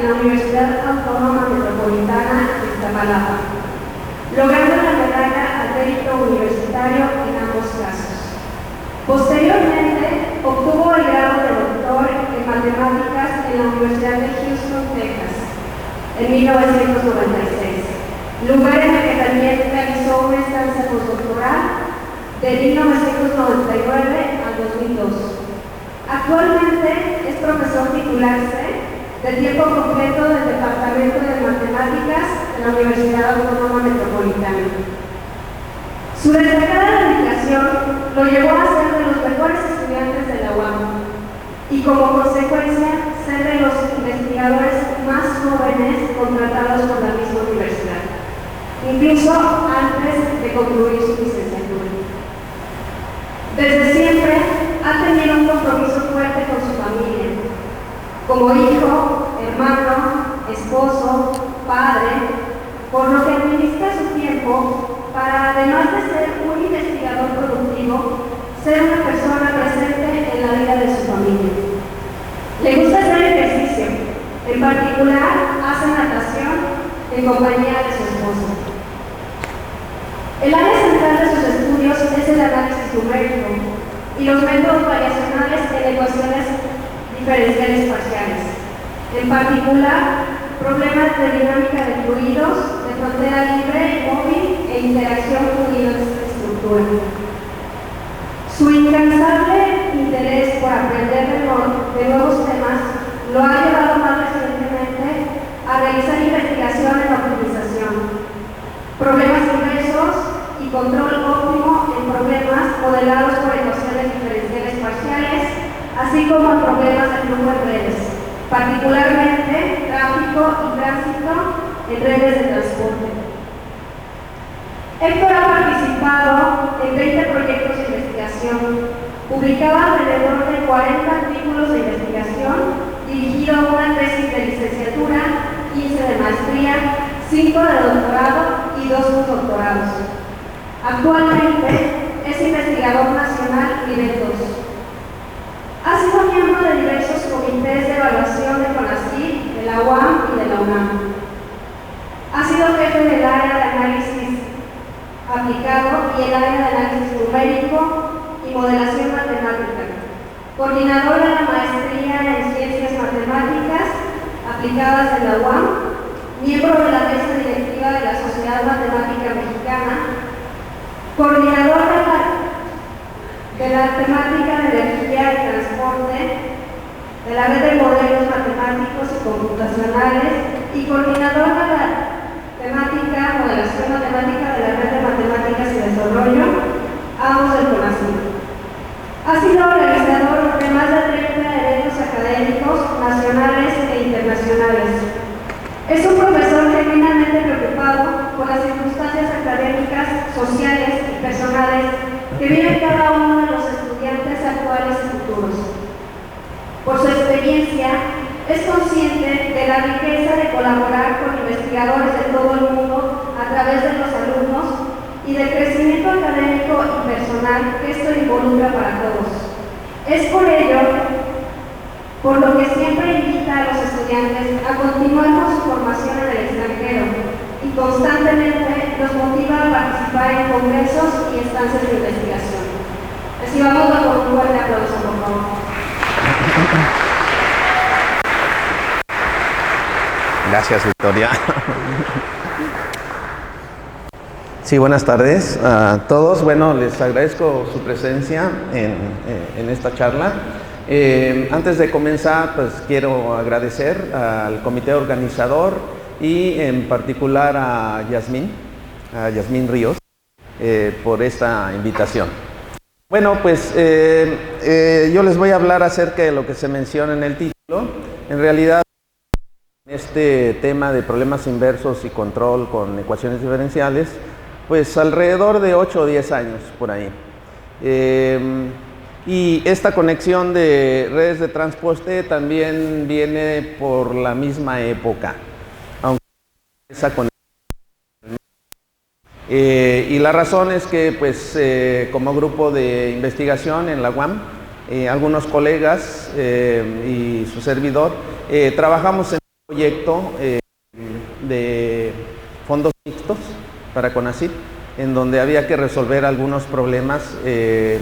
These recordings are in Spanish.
en la Universidad Autónoma Metropolitana de Iztapalapa, logrando la medalla al mérito universitario en ambos casos. Posteriormente, obtuvo el grado de doctor en matemáticas en la Universidad de Houston, Texas, en 1996, lugar en el que también realizó una estancia postdoctoral de 1999 al 2002. Actualmente es profesor titularse de tiempo completo del Departamento de Matemáticas de la Universidad Autónoma Metropolitana. Su destacada dedicación lo llevó a ser de los mejores estudiantes de la UAM y como consecuencia ser de los investigadores más jóvenes contratados por la misma universidad, incluso antes de concluir su licenciatura. Desde siempre ha tenido un compromiso fuerte con su familia, como hijo, hermano, esposo, padre, por lo que administra su tiempo para, además de ser un investigador productivo, ser una persona presente en la vida de su familia. Le gusta hacer ejercicio, en particular hace natación en compañía de su esposo. El área central de sus estudios es el análisis numérico y los métodos variacionales en ecuaciones diferenciales parciales, en particular problemas de dinámica de fluidos, de frontera libre, móvil e interacción fluido-estructura. Su incansable interés por aprender de nuevos temas lo ha llevado más recientemente a realizar investigación en optimización, problemas inversos y control óptimo en problemas modelados por ecuaciones diferenciales parciales, así como en problemas de flujo en redes, particularmente tráfico y tránsito en redes de transporte. Héctor ha participado en 20 proyectos de investigación, publicado alrededor de 40 artículos de investigación, dirigido a una tesis de licenciatura, 15 de maestría, 5 de doctorado y 2 postdoctorados. Actualmente es investigador nacional nivel 2. Ha sido miembro de diversos comités de evaluación de CONACYT, de la UAM y de la UNAM. Ha sido jefe del área de análisis aplicado y el área de análisis numérico y modelación matemática, coordinador de la maestría en ciencias matemáticas aplicadas de la UAM, miembro de la mesa directiva de la Sociedad Matemática Mexicana, coordinador de la temática de energía y transporte, de la red de modelos matemáticos y computacionales y coordinador de la temática, modelación matemática de la red de matemáticas y desarrollo, ambos del CONACYT. Ha sido organizador de más de 30 eventos académicos nacionales e internacionales. Es un profesor genuinamente preocupado por las circunstancias académicas, sociales y personales que viven cada uno de los estudiantes actuales y futuros. Por su experiencia, es consciente de la riqueza de colaborar con investigadores de todo el mundo a través de los alumnos y del crecimiento académico y personal que esto involucra para todos. Es por ello por lo que siempre invita a los estudiantes a continuar con su formación en el extranjero y constantemente los motiva a participar en congresos y estancias de investigación. Recibámoslo con un fuerte aplauso, por favor. Gracias, Victoria. Sí, buenas tardes a todos. Bueno, les agradezco su presencia en esta charla. Antes de comenzar, pues quiero agradecer al comité organizador y en particular a Yasmín Ríos, por esta invitación. Bueno, pues yo les voy a hablar acerca de lo que se menciona en el título. En realidad, este tema de problemas inversos y control con ecuaciones diferenciales, pues alrededor de 8 o 10 años por ahí. Y esta conexión de redes de transporte también viene por la misma época, aunque esa conexión. Y la razón es que, pues, como grupo de investigación en la UAM, algunos colegas y su servidor, trabajamos en proyecto de fondos mixtos para CONACYT, en donde había que resolver algunos problemas que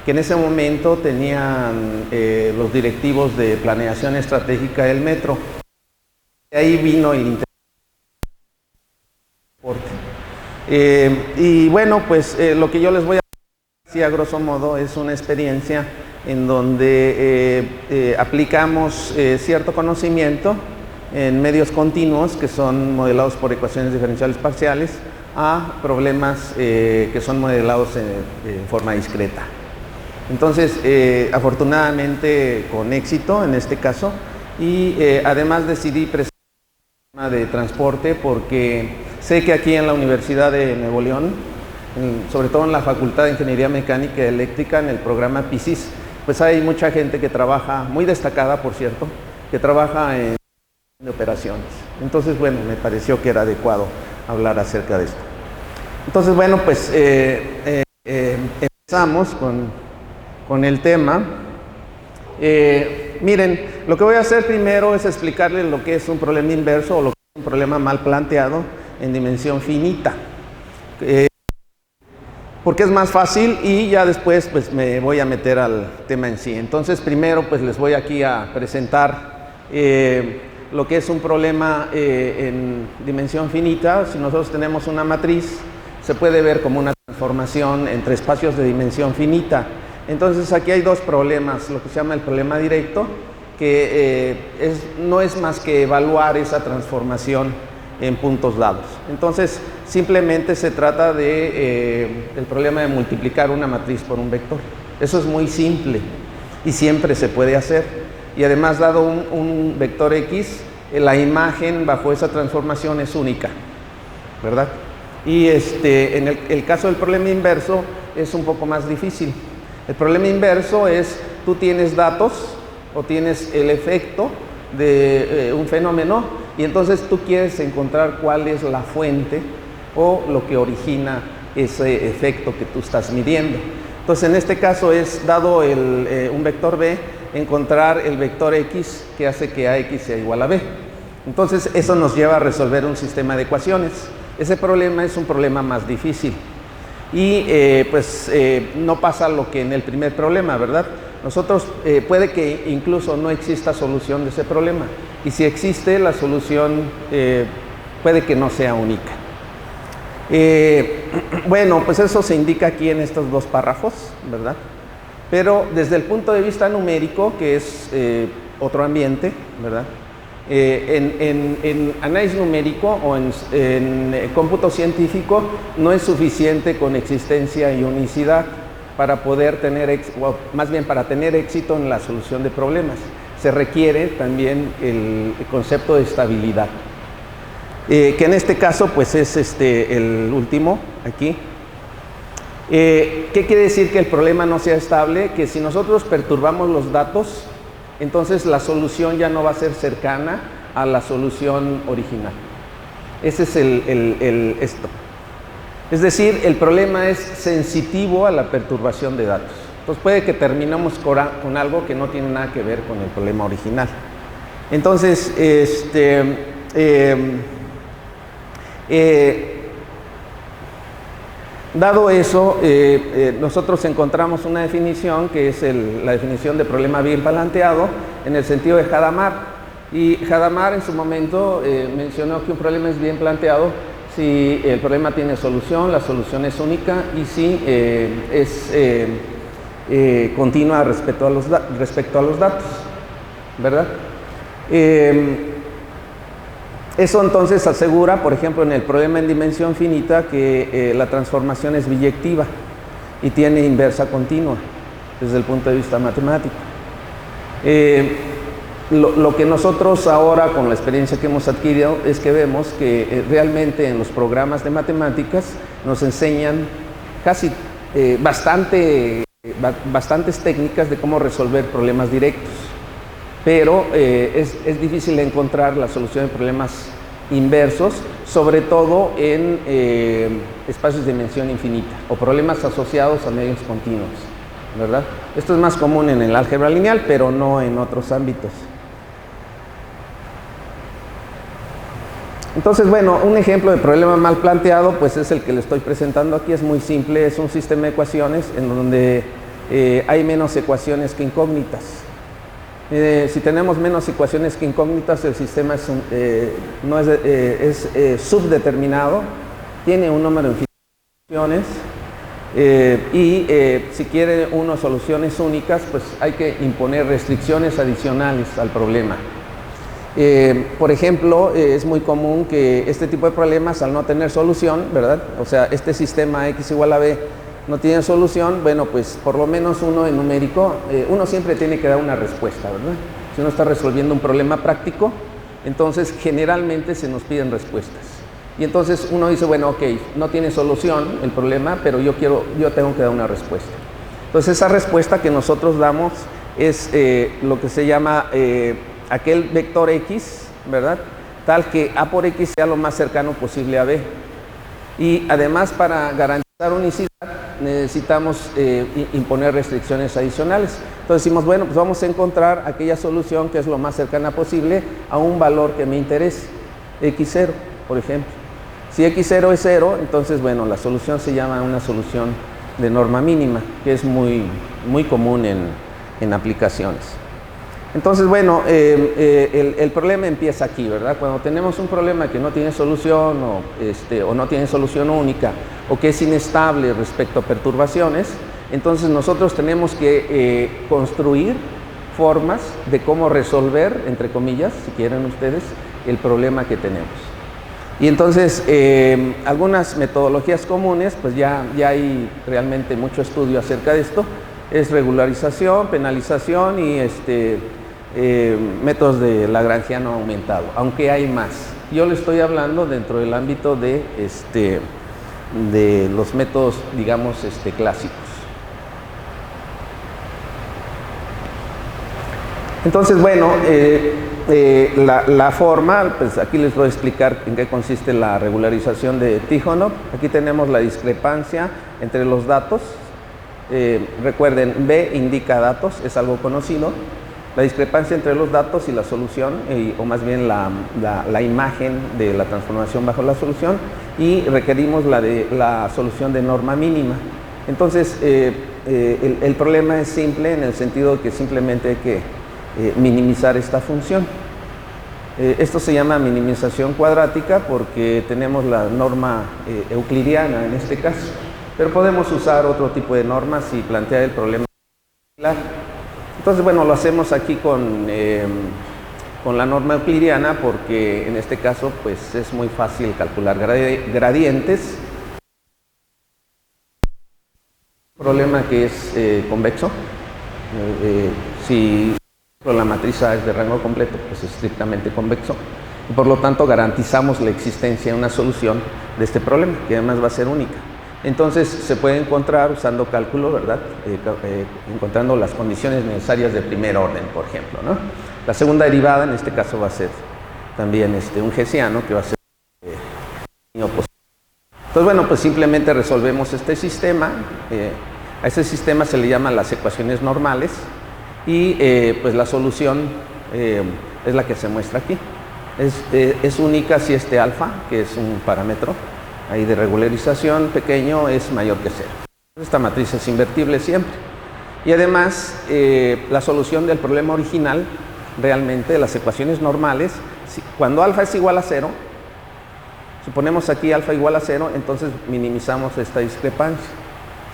en ese momento tenían los directivos de planeación estratégica del metro. De ahí vino el y bueno, pues lo que yo les voy a decir a grosso modo es una experiencia en donde aplicamos cierto conocimiento en medios continuos que son modelados por ecuaciones diferenciales parciales a problemas que son modelados en forma discreta. Entonces, afortunadamente con éxito en este caso, y además decidí presentar un tema de transporte porque sé que aquí en la Universidad de Nuevo León, sobre todo en la Facultad de Ingeniería Mecánica y Eléctrica, en el programa PISIS, pues hay mucha gente que trabaja, muy destacada por cierto, que trabaja en operaciones. Entonces, bueno, me pareció que era adecuado hablar acerca de esto. Entonces, bueno, pues empezamos con el tema. Miren, lo que voy a hacer primero es explicarles lo que es un problema inverso o lo que es un problema mal planteado en dimensión finita. Porque es más fácil y ya después pues me voy a meter al tema en sí. Entonces primero pues les voy aquí a presentar lo que es un problema en dimensión finita. Si nosotros tenemos una matriz, se puede ver como una transformación entre espacios de dimensión finita. Entonces aquí hay dos problemas, lo que se llama el problema directo, que no es más que evaluar esa transformación en puntos dados. Entonces simplemente se trata del problema de multiplicar una matriz por un vector. Eso es muy simple y siempre se puede hacer. Y además, dado un vector X, la imagen bajo esa transformación es única, ¿verdad? Y en el caso del problema inverso es un poco más difícil. El problema inverso es, tú tienes datos o tienes el efecto de un fenómeno y entonces tú quieres encontrar cuál es la fuente o lo que origina ese efecto que tú estás midiendo. Entonces, en este caso es, dado un vector B, encontrar el vector X que hace que AX sea igual a B. Entonces, eso nos lleva a resolver un sistema de ecuaciones. Ese problema es un problema más difícil. Y no pasa lo que en el primer problema, ¿verdad? Nosotros puede que incluso no exista solución de ese problema. Y si existe, la solución puede que no sea única. Bueno, pues eso se indica aquí en estos dos párrafos, ¿verdad? Pero desde el punto de vista numérico, que es otro ambiente, ¿verdad? En análisis numérico o en cómputo científico no es suficiente con existencia y unicidad para poder tener, más bien para tener éxito en la solución de problemas. Se requiere también el concepto de estabilidad, que en este caso pues es el último aquí. ¿Qué quiere decir que el problema no sea estable? Que si nosotros perturbamos los datos, entonces la solución ya no va a ser cercana a la solución original. Ese es esto. Es decir, el problema es sensitivo a la perturbación de datos. Entonces puede que terminemos con algo que no tiene nada que ver con el problema original. Entonces, dado eso, nosotros encontramos una definición que es la definición de problema bien planteado en el sentido de Hadamard. Y Hadamard en su momento mencionó que un problema es bien planteado si el problema tiene solución, la solución es única y si es continua respecto a los datos, ¿verdad? Eso entonces asegura, por ejemplo, en el problema en dimensión finita, que la transformación es biyectiva y tiene inversa continua desde el punto de vista matemático. Lo que nosotros ahora, con la experiencia que hemos adquirido, es que vemos que realmente en los programas de matemáticas nos enseñan bastantes técnicas de cómo resolver problemas directos. Pero es difícil encontrar la solución de problemas inversos, sobre todo en espacios de dimensión infinita o problemas asociados a medios continuos, ¿verdad? Esto es más común en el álgebra lineal, pero no en otros ámbitos. Entonces, bueno, un ejemplo de problema mal planteado, pues es el que le estoy presentando aquí, es muy simple, es un sistema de ecuaciones en donde hay menos ecuaciones que incógnitas. Si tenemos menos ecuaciones que incógnitas, el sistema es subdeterminado, tiene un número infinito de soluciones si quiere uno soluciones únicas, pues hay que imponer restricciones adicionales al problema. Por ejemplo, es muy común que este tipo de problemas, al no tener solución, ¿verdad? O sea, este sistema x igual a b no tiene solución, bueno, pues por lo menos uno en numérico, uno siempre tiene que dar una respuesta, ¿verdad? Si uno está resolviendo un problema práctico, entonces generalmente se nos piden respuestas. Y entonces uno dice, bueno, ok, no tiene solución el problema, pero yo tengo que dar una respuesta. Entonces esa respuesta que nosotros damos es lo que se llama aquel vector x, ¿verdad? Tal que a por x sea lo más cercano posible a b. Y además, para garantizar unicidad, necesitamos imponer restricciones adicionales. Entonces decimos, bueno, pues vamos a encontrar aquella solución que es lo más cercana posible a un valor que me interese, x0, por ejemplo. Si x0 es 0, entonces, bueno, la solución se llama una solución de norma mínima, que es muy común en aplicaciones. Entonces, bueno, el problema empieza aquí, ¿verdad? Cuando tenemos un problema que no tiene solución o no tiene solución única o que es inestable respecto a perturbaciones, entonces nosotros tenemos que construir formas de cómo resolver, entre comillas, si quieren ustedes, el problema que tenemos. Y entonces, algunas metodologías comunes, pues ya hay realmente mucho estudio acerca de esto, es regularización, penalización y métodos de lagrangiano aumentado, aunque hay más. Yo le estoy hablando dentro del ámbito de los métodos, digamos, clásicos. Entonces, bueno, la forma, pues aquí les voy a explicar en qué consiste la regularización de Tikhonov. Aquí tenemos la discrepancia entre los datos. Recuerden, B indica datos, es algo conocido. La discrepancia entre los datos y la solución, o más bien la imagen de la transformación bajo la solución, y requerimos la solución de norma mínima. Entonces, el problema es simple en el sentido de que simplemente hay que minimizar esta función. Esto se llama minimización cuadrática porque tenemos la norma euclidiana en este caso, pero podemos usar otro tipo de normas y plantear el problema. Entonces, bueno, lo hacemos aquí con la norma euclidiana porque en este caso pues es muy fácil calcular gradientes. Problema que es convexo. Si la matriz A es de rango completo, pues es estrictamente convexo. Y por lo tanto garantizamos la existencia de una solución de este problema, que además va a ser única. Entonces se puede encontrar usando cálculo, ¿verdad? Encontrando las condiciones necesarias de primer orden, por ejemplo, ¿no? La segunda derivada en este caso va a ser también un hessiano, que va a ser Entonces, bueno, pues simplemente resolvemos este sistema. A ese sistema se le llaman las ecuaciones normales y pues la solución es la que se muestra aquí. Es única si alfa, que es un parámetro ahí de regularización pequeño, es mayor que 0. Esta matriz es invertible siempre. Y además, la solución del problema original, realmente, de las ecuaciones normales, cuando alfa es igual a 0, suponemos aquí alfa igual a 0, entonces minimizamos esta discrepancia.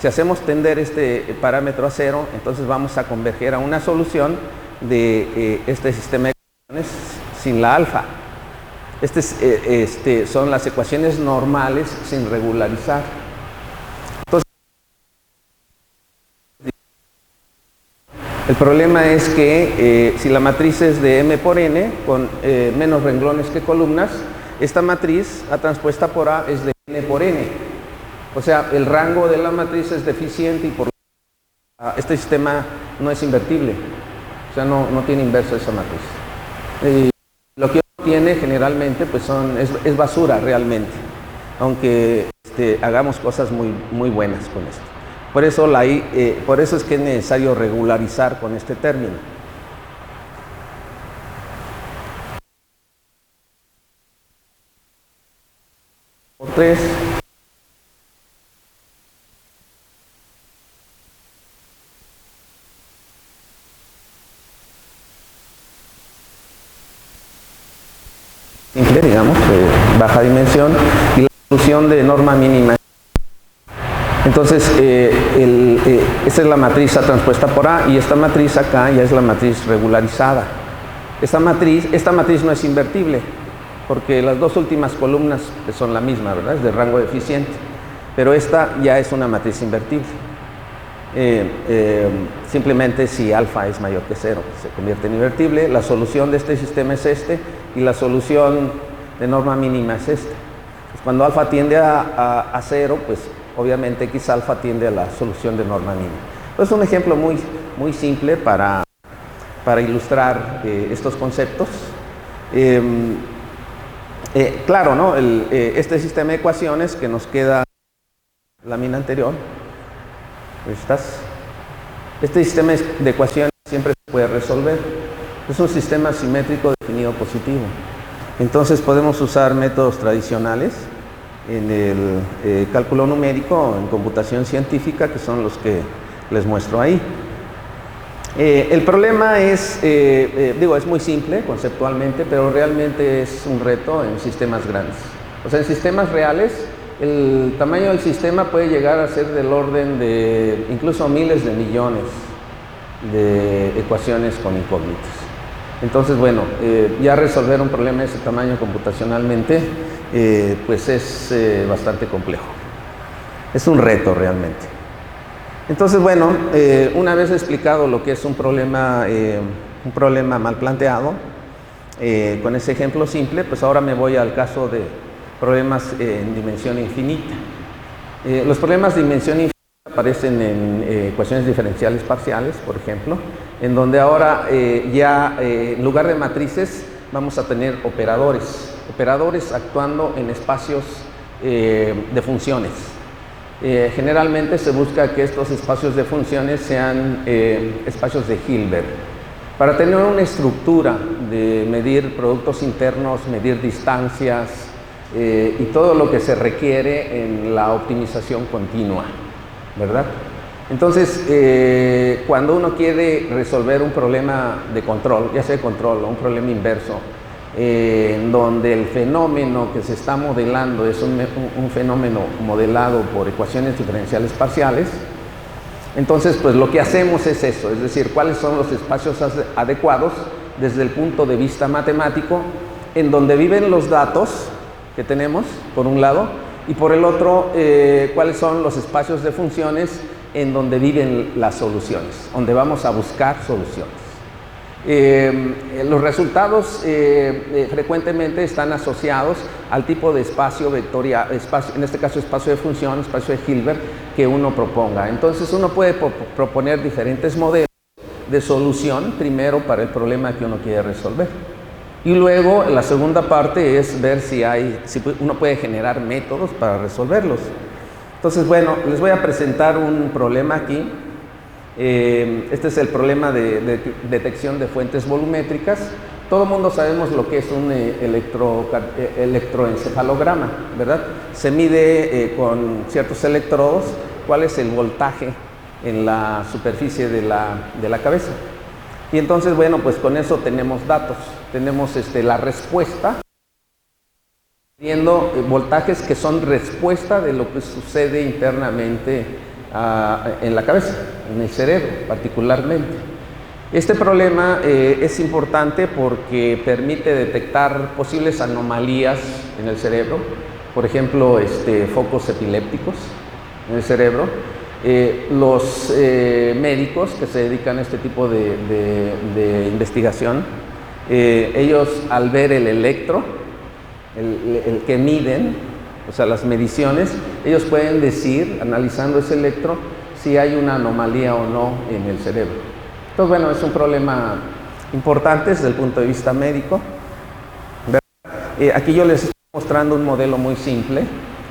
Si hacemos tender este parámetro a 0, entonces vamos a converger a una solución de este sistema de ecuaciones sin la alfa. Son las ecuaciones normales sin regularizar. Entonces, el problema es que si la matriz es de m por n, con menos renglones que columnas, esta matriz, A transpuesta por A, es de n por n. O sea, el rango de la matriz es deficiente y por lo tanto este sistema no es invertible. O sea, no tiene inverso esa matriz. Lo que tiene generalmente pues es basura realmente, aunque hagamos cosas muy buenas con esto. Por eso es que es necesario regularizar con este término. 3. Simple, digamos, de baja dimensión, y la solución de norma mínima. Entonces, esta es la matriz A transpuesta por A, y esta matriz acá ya es la matriz regularizada. Esta matriz no es invertible, porque las dos últimas columnas son la misma, ¿verdad? Es de rango eficiente, pero esta ya es una matriz invertible. Simplemente si alfa es mayor que 0, se convierte en invertible. La solución de este sistema es este, y la solución de norma mínima es este. Pues cuando alfa tiende a 0, pues obviamente x alfa tiende a la solución de norma mínima. Pues es un ejemplo muy simple para ilustrar estos conceptos. Claro, ¿no? Este sistema de ecuaciones que nos queda en la lámina anterior, este sistema de ecuaciones siempre se puede resolver. Es un sistema simétrico definido positivo. Entonces podemos usar métodos tradicionales en el cálculo numérico, en computación científica, que son los que les muestro ahí. El problema es, es muy simple conceptualmente, pero realmente es un reto en sistemas grandes. O sea, en sistemas reales, el tamaño del sistema puede llegar a ser del orden de incluso miles de millones de ecuaciones con incógnitas. Entonces, bueno, ya resolver un problema de ese tamaño computacionalmente, pues es bastante complejo. Es un reto realmente. Entonces, bueno, una vez explicado lo que es un problema mal planteado, con ese ejemplo simple, pues ahora me voy al caso de problemas en dimensión infinita. Los problemas de dimensión infinita aparecen en ecuaciones diferenciales parciales, por ejemplo, en donde ahora en lugar de matrices vamos a tener operadores actuando en espacios de funciones. Generalmente se busca que estos espacios de funciones sean espacios de Hilbert. Para tener una estructura de medir productos internos, medir distancias y todo lo que se requiere en la optimización continua, ¿verdad? Entonces, cuando uno quiere resolver un problema de control, ya sea de control o un problema inverso, en donde el fenómeno que se está modelando es un fenómeno modelado por ecuaciones diferenciales parciales, entonces pues lo que hacemos es eso, es decir, cuáles son los espacios adecuados desde el punto de vista matemático, en donde viven los datos que tenemos, por un lado, y por el otro, cuáles son los espacios de funciones en donde viven las soluciones, donde vamos a buscar soluciones. Los resultados frecuentemente están asociados al tipo de espacio vectorial, en este caso espacio de función, espacio de Hilbert, que uno proponga. Entonces uno puede proponer diferentes modelos de solución, primero para el problema que uno quiere resolver. Y luego la segunda parte es ver si uno puede generar métodos para resolverlos. Entonces, bueno, les voy a presentar un problema aquí. Este es el problema de detección de fuentes volumétricas. Todo el mundo sabemos lo que es un electroencefalograma, ¿verdad? Se mide con ciertos electrodos cuál es el voltaje en la superficie de la cabeza. Y entonces, bueno, pues con eso tenemos datos. Tenemos la respuesta, viendo voltajes que son respuesta de lo que sucede internamente en la cabeza, en el cerebro particularmente. Este problema es importante porque permite detectar posibles anomalías en el cerebro, por ejemplo, focos epilépticos en el cerebro. Los médicos que se dedican a este tipo de investigación, ellos al ver el electro, el que miden, o sea, las mediciones, ellos pueden decir, analizando ese electro, si hay una anomalía o no en el cerebro. Entonces, bueno, es un problema importante desde el punto de vista médico. Aquí yo les estoy mostrando un modelo muy simple.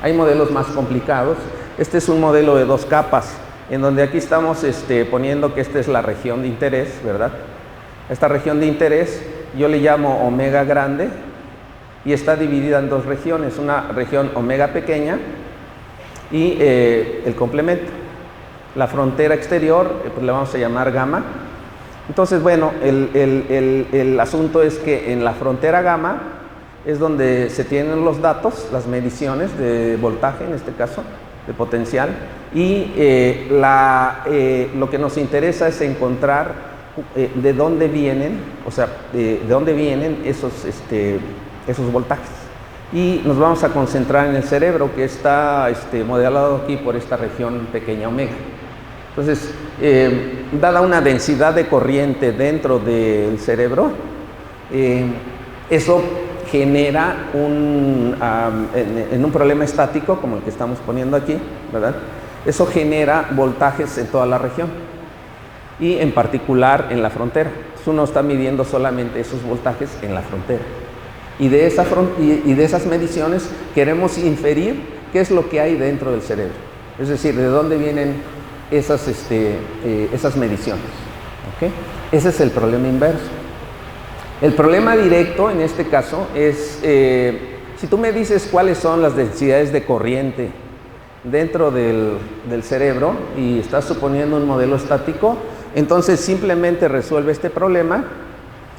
Hay modelos más complicados. Este es un modelo de 2 capas, en donde aquí estamos poniendo que esta es la región de interés, ¿verdad? Esta región de interés yo le llamo omega grande, y está dividida en dos regiones, una región omega pequeña y el complemento. La frontera exterior, pues le vamos a llamar gamma. Entonces, bueno, el asunto es que en la frontera gamma es donde se tienen los datos, las mediciones de voltaje, en este caso, de potencial, y lo que nos interesa es encontrar de dónde vienen, o sea, de dónde vienen esos voltajes. Y nos vamos a concentrar en el cerebro, que está modelado aquí por esta región pequeña omega. Entonces, dada una densidad de corriente dentro del cerebro, eso genera en un problema estático, como el que estamos poniendo aquí, ¿verdad? Eso genera voltajes en toda la región y en particular en la frontera. Uno está midiendo solamente esos voltajes en la frontera. Y de esas mediciones queremos inferir qué es lo que hay dentro del cerebro. Es decir, de dónde vienen esas mediciones. ¿Okay? Ese es el problema inverso. El problema directo en este caso es, si tú me dices cuáles son las densidades de corriente dentro del cerebro y estás suponiendo un modelo estático, entonces simplemente resuelve este problema.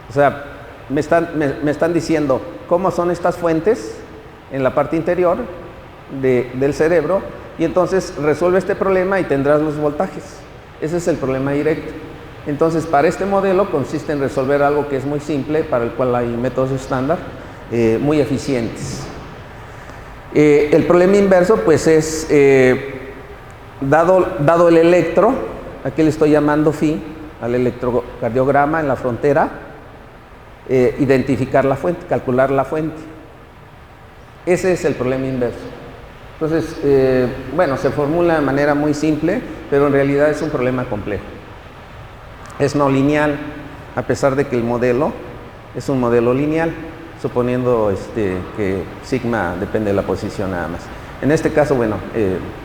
O sea, me están diciendo cómo son estas fuentes en la parte interior del cerebro, y entonces resuelve este problema y tendrás los voltajes. Ese es el problema directo. Entonces, para este modelo consiste en resolver algo que es muy simple, para el cual hay métodos estándar muy eficientes. El problema inverso, pues, es dado el electro, aquí le estoy llamando phi, al electrocardiograma en la frontera, identificar la fuente, calcular la fuente. Ese es el problema inverso. Entonces, bueno, se formula de manera muy simple, pero en realidad es un problema complejo. Es no lineal, a pesar de que el modelo es un modelo lineal, suponiendo que sigma depende de la posición nada más. En este caso, bueno,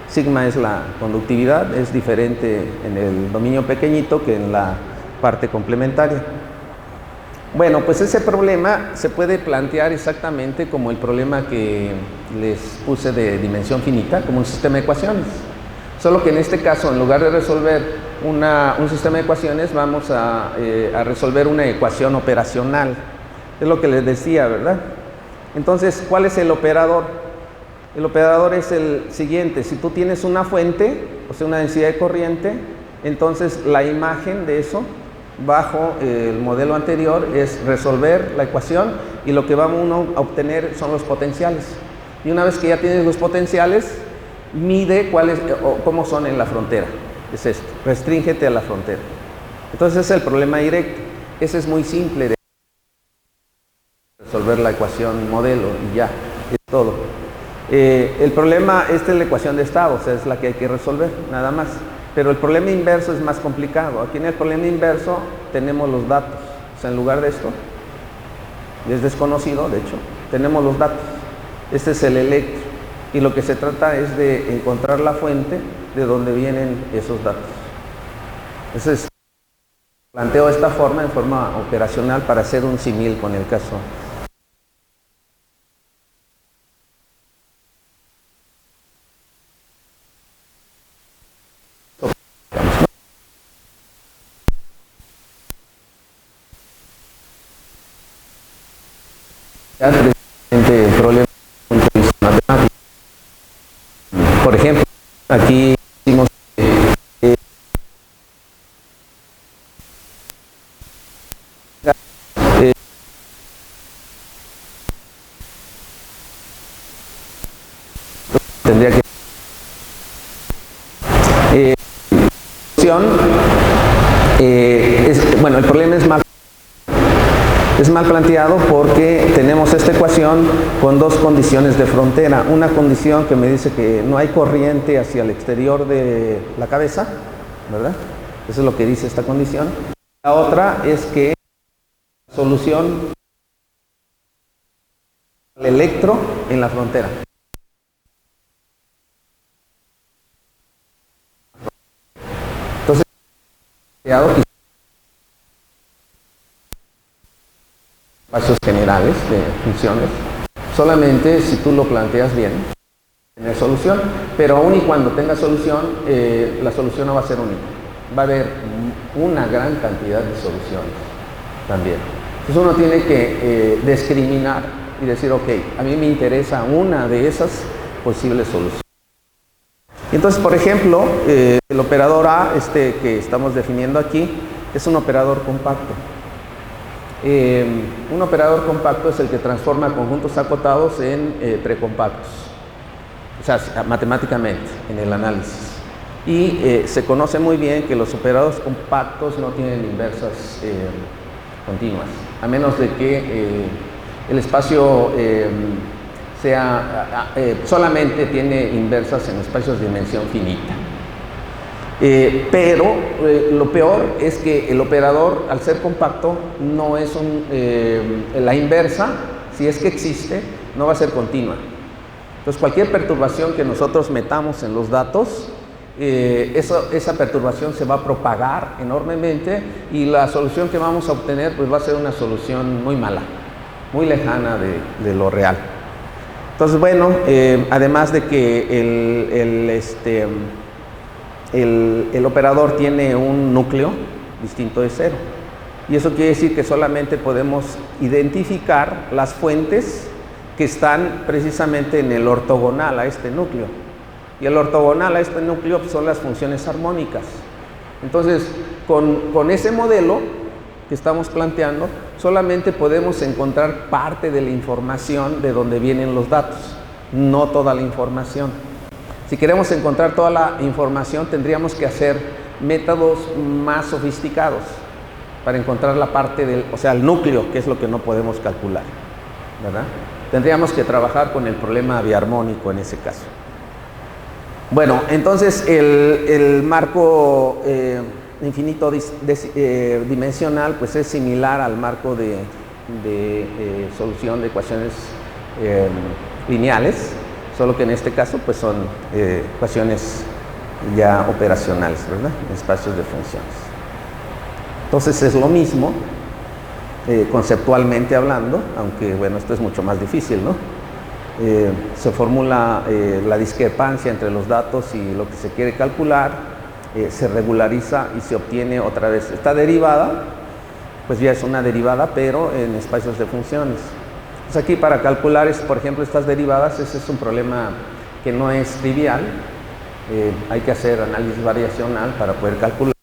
sigma es la conductividad, es diferente en el dominio pequeñito que en la parte complementaria. Bueno, pues ese problema se puede plantear exactamente como el problema que les puse de dimensión finita, como un sistema de ecuaciones. Solo que en este caso, en lugar de resolver un sistema de ecuaciones, vamos a resolver una ecuación operacional. Es lo que les decía, ¿verdad? Entonces, ¿cuál es el operador? El operador es el siguiente. Si tú tienes una fuente, o sea, una densidad de corriente, entonces la imagen de eso bajo el modelo anterior es resolver la ecuación, y lo que vamos a obtener son los potenciales. Y una vez que ya tienes los potenciales, mide cómo son en la frontera. Es esto, restríngete a la frontera. Entonces ese es el problema directo. Ese es muy simple de resolver la ecuación modelo y ya, es todo. El problema, esta es la ecuación de estado, o sea, es la que hay que resolver, nada más. Pero el problema inverso es más complicado. Aquí en el problema inverso tenemos los datos. O sea, en lugar de esto, es desconocido, de hecho, tenemos los datos. Este es el electro. Y lo que se trata es de encontrar la fuente de donde vienen esos datos. Entonces, planteo de esta forma, en forma operacional, para hacer un símil con el caso. El problema desde un punto de vista matemático. Por ejemplo, aquí hicimos tendría que bueno, el problema es mal planteado porque tenemos esta ecuación con dos condiciones de frontera. Una condición que me dice que no hay corriente hacia el exterior de la cabeza, ¿verdad? Eso es lo que dice esta condición. La otra es que la solución del electro en la frontera. Entonces, espacios generales de funciones Solamente si tú lo planteas bien, tener solución, pero aún y cuando tenga solución, la solución no va a ser única. Va a haber una gran cantidad de soluciones también. Entonces uno tiene que discriminar y decir, ok, a mí me interesa una de esas posibles soluciones. Entonces, por ejemplo, el operador A, que estamos definiendo aquí, es un operador compacto. Un operador compacto es el que transforma conjuntos acotados en precompactos, o sea, matemáticamente, en el análisis. Y se conoce muy bien que los operadores compactos no tienen inversas continuas, a menos de que el espacio solamente tiene inversas en espacios de dimensión finita. Pero lo peor es que el operador, al ser compacto, no es la inversa, si es que existe, no va a ser continua. Entonces, cualquier perturbación que nosotros metamos en los datos, esa perturbación se va a propagar enormemente y la solución que vamos a obtener pues va a ser una solución muy mala, muy lejana de lo real. Entonces, bueno, además de que el operador tiene un núcleo distinto de cero, y eso quiere decir que solamente podemos identificar las fuentes que están precisamente en el ortogonal a este núcleo, y el ortogonal a este núcleo son las funciones armónicas. Entonces, con ese modelo que estamos planteando, solamente podemos encontrar parte de la información de donde vienen los datos, no toda la información. Si queremos encontrar toda la información, tendríamos que hacer métodos más sofisticados para encontrar la parte el núcleo, que es lo que no podemos calcular, ¿verdad? Tendríamos que trabajar con el problema biarmónico en ese caso. Bueno, entonces el marco infinito dimensional pues es similar al marco de solución de ecuaciones lineales, solo que en este caso pues son ecuaciones ya operacionales, ¿verdad? Espacios de funciones. Entonces es lo mismo, conceptualmente hablando, aunque bueno, esto es mucho más difícil, ¿no? Se formula la discrepancia entre los datos y lo que se quiere calcular, se regulariza y se obtiene otra vez esta derivada, pues ya es una derivada, pero en espacios de funciones. Pues aquí para calcular, por ejemplo, estas derivadas, ese es un problema que no es trivial. Hay que hacer análisis variacional para poder calcular.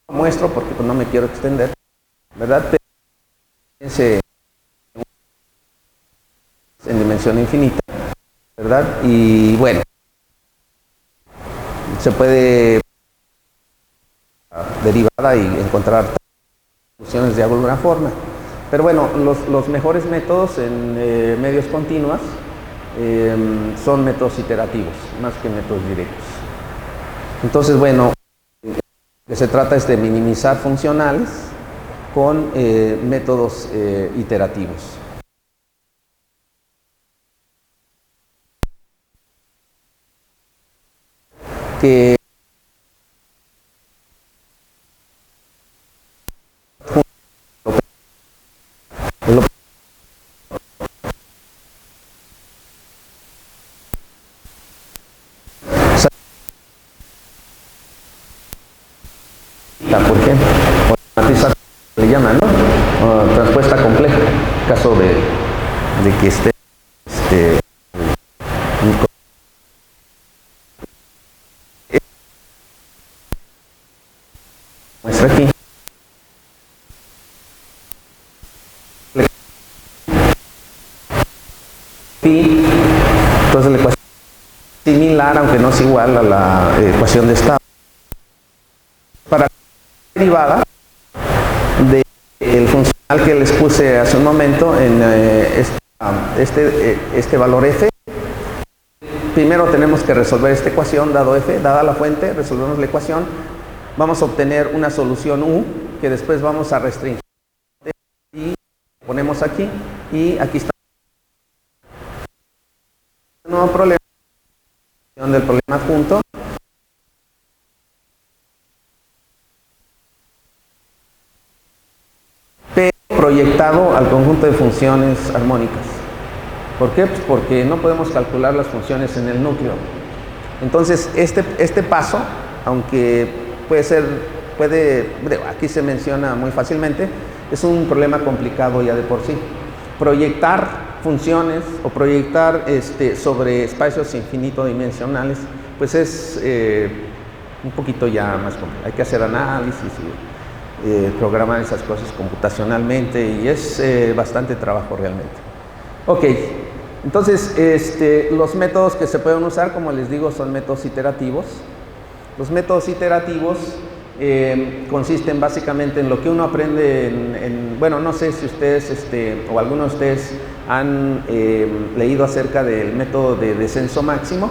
Lo muestro porque pues, no me quiero extender, ¿verdad? Pero en dimensión infinita, ¿verdad? Y bueno, se puede derivada y encontrar soluciones de alguna forma. Pero bueno, los mejores métodos en medios continuos son métodos iterativos, más que métodos directos. Entonces, bueno, lo que se trata es de minimizar funcionales con métodos iterativos. Que por ejemplo, matriz le llaman, ¿no? Transpuesta compleja, en caso de que esté muestra aquí. Y entonces la ecuación es similar, aunque no es igual a la ecuación de estado. Para la derivada del funcional que les puse hace un momento en este valor f, primero tenemos que resolver esta ecuación, dado f, dada la fuente, resolvemos la ecuación, vamos a obtener una solución u, que después vamos a restringir y ponemos aquí, y aquí está un nuevo problema del problema adjunto. Proyectado al conjunto de funciones armónicas. ¿Por qué? Pues porque no podemos calcular las funciones en el núcleo. Entonces, este paso, aunque aquí se menciona muy fácilmente, es un problema complicado ya de por sí. Proyectar funciones o proyectar sobre espacios infinitodimensionales, pues es un poquito ya más complejo. Hay que hacer análisis y programar esas cosas computacionalmente y es bastante trabajo realmente. Ok, entonces los métodos que se pueden usar, como les digo, son métodos iterativos. Los métodos iterativos consisten básicamente en lo que uno aprende bueno, no sé si ustedes o algunos de ustedes han leído acerca del método de descenso máximo.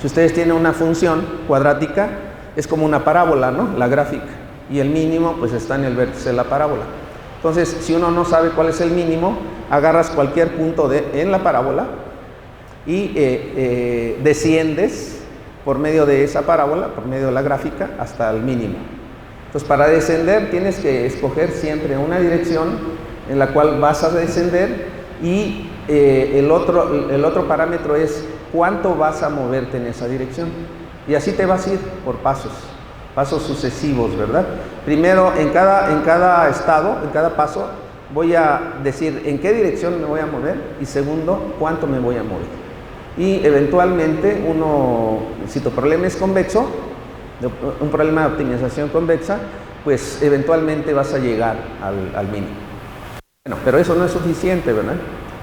Si ustedes tienen una función cuadrática, es como una parábola, ¿no? La gráfica. Y el mínimo, pues está en el vértice de la parábola. Entonces, si uno no sabe cuál es el mínimo, agarras cualquier punto en la parábola y desciendes por medio de esa parábola, por medio de la gráfica, hasta el mínimo. Entonces, para descender tienes que escoger siempre una dirección en la cual vas a descender y el otro parámetro es cuánto vas a moverte en esa dirección. Y así te vas a ir por pasos sucesivos, ¿verdad? Primero, en cada estado, en cada paso, voy a decir en qué dirección me voy a mover y segundo, cuánto me voy a mover. Y eventualmente si tu problema es convexo, un problema de optimización convexa, pues eventualmente vas a llegar al mínimo. Bueno, pero eso no es suficiente, ¿verdad?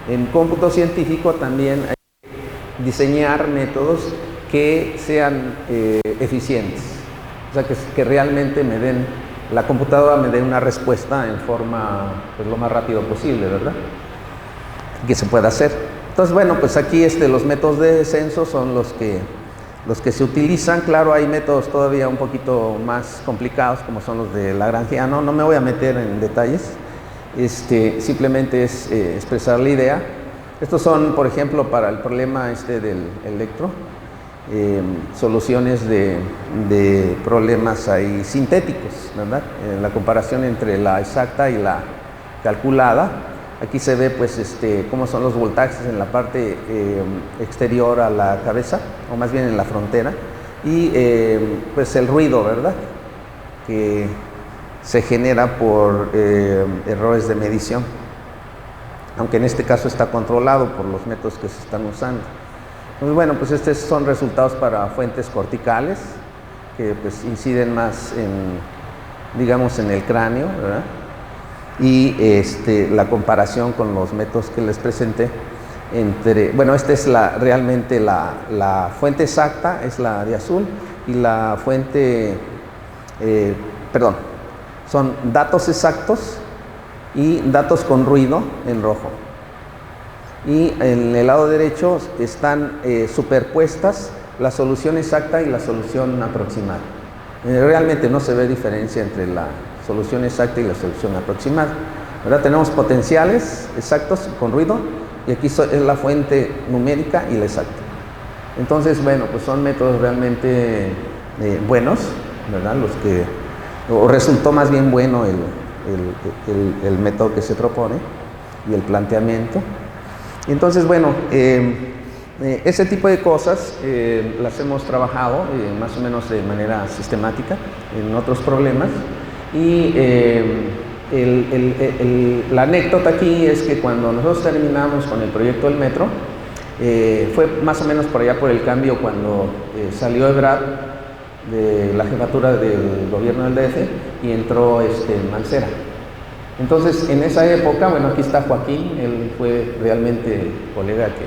En cómputo científico también hay que diseñar métodos que sean eficientes, o sea, que realmente la computadora me dé una respuesta en forma, pues, lo más rápido posible, ¿verdad? Que se pueda hacer. Entonces, bueno, pues aquí los métodos de descenso son los que se utilizan. Claro, hay métodos todavía un poquito más complicados, como son los de Lagrangiano. No me voy a meter en detalles, simplemente es expresar la idea. Estos son, por ejemplo, para el problema del electro, soluciones de problemas ahí sintéticos, ¿verdad? La comparación entre la exacta y la calculada. Aquí se ve pues cómo son los voltajes en la parte exterior a la cabeza, o más bien en la frontera, y pues el ruido, ¿verdad?, que se genera por errores de medición, aunque en este caso está controlado por los métodos que se están usando. Pues bueno, pues estos son resultados para fuentes corticales, que pues inciden más digamos, en el cráneo, ¿verdad? Y la comparación con los métodos que les presenté bueno, esta es realmente la fuente exacta, es la de azul, y la fuente, son datos exactos y datos con ruido en rojo. Y en el lado derecho están superpuestas la solución exacta y la solución aproximada. Realmente no se ve diferencia entre la solución exacta y la solución aproximada, ¿verdad? Tenemos potenciales exactos con ruido y aquí es la fuente numérica y la exacta. Entonces, bueno, pues son métodos realmente buenos, ¿verdad? O resultó más bien bueno el método que se propone y el planteamiento. Entonces, bueno, ese tipo de cosas las hemos trabajado más o menos de manera sistemática en otros problemas. Y la anécdota aquí es que cuando nosotros terminamos con el proyecto del metro, fue más o menos por allá por el cambio cuando salió Ebrard de la jefatura del gobierno del DF y entró Mancera. Entonces, en esa época, bueno, aquí está Joaquín, él fue realmente el colega que